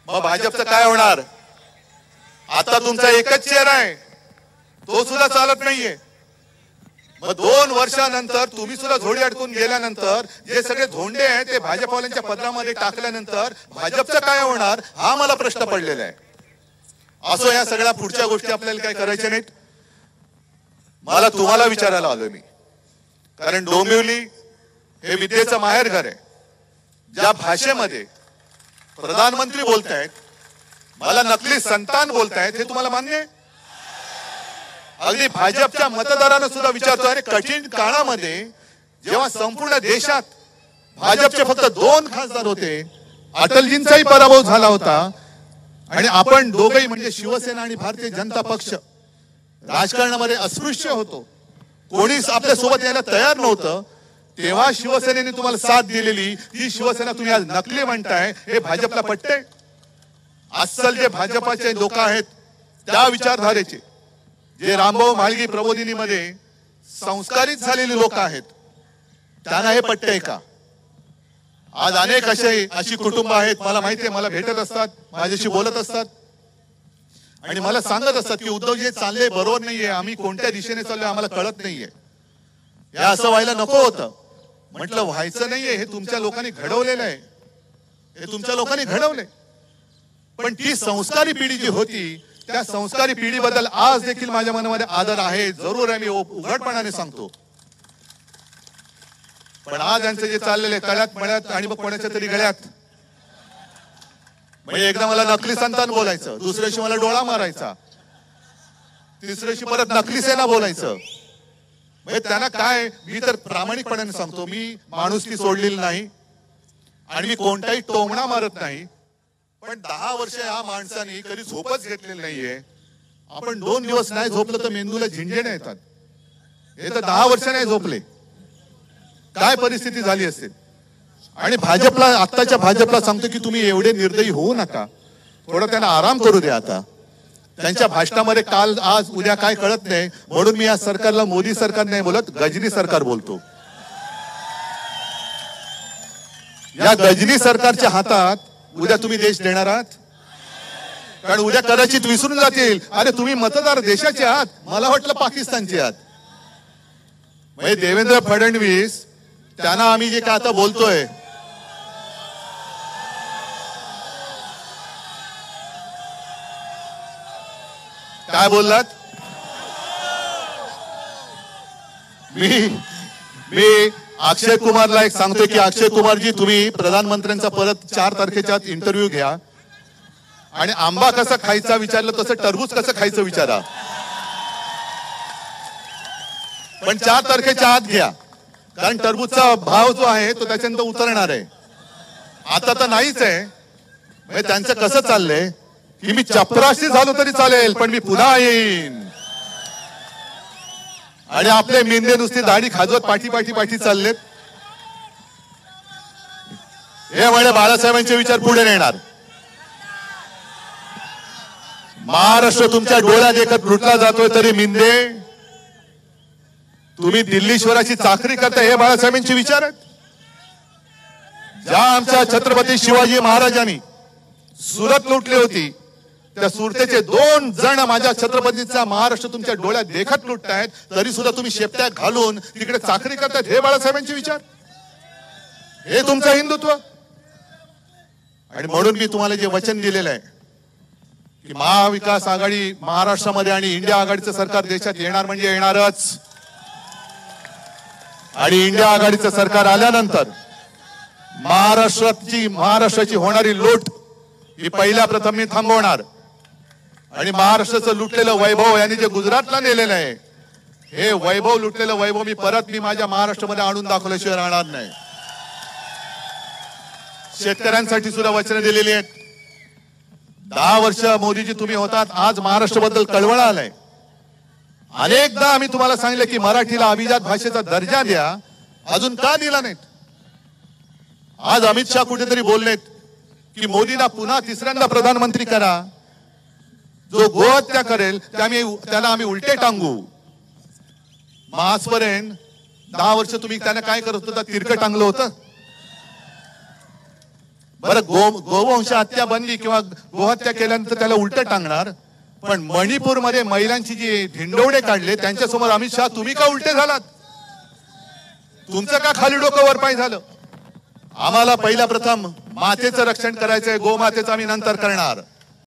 मग भाजपचं काय होणार? आता तुमचा एकच चेहरा आहे, तो सुद्धा चालत नाहीये. मग 2 वर्षानंतर तुम्ही सुद्धा झोडी अडकून गेल्यानंतर जे सगळे धोंडे आहेत ते भाजपवाल्यांच्या पदरामध्ये टाकल्यानंतर भाजपचं काय होणार हा मला प्रश्न पडलेला आहे. असो, या सगळ्या पुढच्या गोष्टी आपल्याला काय करायच्या नाहीत. मला तुम्हाला विचारायला आलोय मी, कारण डोंबिवली हे विद्येचं माहेरघर आहे. ज्या भाषेमध्ये प्रधानमंत्री बोलतायत, मला नकली संतान बोलतायत, हे तुम्हाला मान्य आहे? अगदी भाजपच्या मतदारांना सुद्धा विचारतो, अरे कठीण काळामध्ये जेव्हा संपूर्ण देशात भाजपचे फक्त 2 खासदार होते, अटलजींचाही पराभव झाला होता आणि आपण दोघेही म्हणजे शिवसेना आणि भारतीय जनता पक्ष राजकारणामध्ये अस्पृश्य होतो, कोणीच आपल्या सोबत यायला तयार नव्हतं, तेव्हा शिवसेनेने तुम्हाला साथ दिलेली ती शिवसेना तुम्ही आज नकली म्हणताय, हे भाजपला पटते? अस्सल जे भाजपाचे लोक आहेत त्या विचारधारेचे, जे रामभाऊ म्हाळगी प्रबोधिनीमध्ये संस्कारित झालेली लोक आहेत, त्यांना हे पटतंय का? आज अनेक अशी कुटुंब आहेत, मला माहितीये, मला भेटत असतात, माझ्याशी बोलत असतात आणि मला सांगत असतात की उद्धव जे चालले बरोबर नाहीये, आम्ही कोणत्या दिशेने चाललोय आम्हाला कळत नाहीये. हे असं व्हायला नको होतं. म्हटलं व्हायचं नाहीये, हे तुमच्या लोकांनी घडवलेलं आहे, हे तुमच्या लोकांनी घडवले. पण ती संस्कारी पिढी जी होती, त्या संस्कारी पिढीबद्दल आज देखील माझ्या मनामध्ये आदर आहे, जरूर आहे, मी उघडपणाने सांगतो. पण आज यांचं जे चाललेलं आहे तळ्यात मळ्यात आणि मग कोणाच्या तरी गळ्यात, म्हणजे एकदा मला नकली संतान बोलायचं, दुसऱ्या दिवशी मला डोळा मारायचा, तिसऱ्या दिवशी परत नकली सेना बोलायचं. म्हणजे त्यांना काय, मी तर प्रामाणिकपणाने सांगतो, मी माणुसकी सोडलेली नाही आणि मी कोणताही टोमणा मारत नाही. पण 10 वर्ष या माणसाने कधी झोपच घेतलेली नाहीये. आपण 2 दिवस नाही झोपलं तर मेंदूला झिंजेण्या येतात. हे तर 10 वर्ष नाही झोपले, काय परिस्थिती झाली असेल. आणि भाजपला, आत्ताच्या भाजपला सांगतो की तुम्ही एवढे निर्दयी होऊ नका, थोडं त्यांना आराम करू द्या. आता त्यांच्या भाषणामध्ये काल आज उद्या काय कळत नाही, म्हणून मी या सरकारला मोदी सरकार नाही बोलत, गजनी सरकार बोलतो. या गजनी सरकारच्या हातात उद्या तुम्ही देश देणार आहात? कारण उद्या कदाचित विसरून जातील, अरे तुम्ही मतदार देशाचे आहात, मला वाटलं पाकिस्तानचे आहात. म्हणजे देवेंद्र फडणवीस, त्यांना आम्ही जे काय आता बोलतोय, काय बोललात? मी अक्षय कुमारला एक सांगतोय की अक्षय कुमारजी, तुम्ही प्रधानमंत्र्यांचा परत 4 तारखेच्या आत इंटरव्ह्यू घ्या आणि आंबा कसा खायचा विचारलं तसं टरबूज कसं खायचं विचारा. पण 4 तारखेच्या आत घ्या, कारण टरबूजचा भाव जो आहे तो त्याच्यानंतर उतरणार आहे, आता तर नाहीच आहे. म्हणजे त्यांचं कसं चाललंय की मी चपराशी झालो तरी चालेल, पण मी पुन्हा येईन. आणि आपले मेंदे नुसती दाढी खाजवत पाठी पाठी पाठी चाललेत. हे म्हणे बाळासाहेबांचे विचार पुढे नेणार. महाराष्ट्र तुमच्या डोळ्यात एकत लुटला जातोय तरी मिंदे तुम्ही दिल्लीश्वराची चाकरी करताय, हे बाळासाहेबांचे विचार आहेत. ज्या आमच्या छत्रपती शिवाजी महाराजांनी सुरत लुटली होती, त्या सुरतेचे 2 जण माझ्या छत्रपतीचा महाराष्ट्र तुमच्या डोळ्यात देखत लुटतायत, तरी सुद्धा तुम्ही शेपट्या घालून तिकडे चाकरी करतायत, हे बाळासाहेबांचे विचार, हे तुमचं हिंदुत्व. आणि म्हणून मी तुम्हाला जे वचन दिलेलं आहे की महाविकास आघाडी महाराष्ट्रामध्ये आणि इंडिया आघाडीचं सरकार देशात येणार म्हणजे येणारच. आणि इंडिया आघाडीचं सरकार आल्यानंतर महाराष्ट्राची होणारी लूट ही पहिल्या प्रथम मी थांबवणार. आणि महाराष्ट्राचं लुटलेलं वैभव यांनी जे गुजरातला नेलेलं आहे, हे वैभव, लुटलेलं वैभव मी माझ्या महाराष्ट्रामध्ये आणून दाखवल्याशिवाय राहणार नाही. शेतकऱ्यांसाठी सुद्धा वचनं दिलेली आहेत. 10 वर्ष मोदीजी तुम्ही होतात, आज महाराष्ट्राबद्दल कळवळ आलंय. अनेकदा आम्ही तुम्हाला सांगितलं की मराठीला अभिजात भाषेचा दर्जा द्या, अजून का दिला नाहीत? आज अमित शहा कुठेतरी बोललेत की मोदींना पुन्हा 3ऱ्यांदा प्रधानमंत्री करा, जो गोहत्या करेल त्याला आम्ही उलटे टांगू. बरं गोवंश हत्या बनली किंवा गोहत्या केल्यानंतर त्याला उलट टांगणार, पण मणिपूरमध्ये महिलांची जी धिंडवडे काढले त्यांच्यासमोर अमित शहा तुम्ही का उलटे झालात? तुमचं का खाली डोकं वर पाय झालं? आम्हाला पहिला प्रथम मातेचं रक्षण करायचंय, गोमातेचं आम्ही नंतर करणार.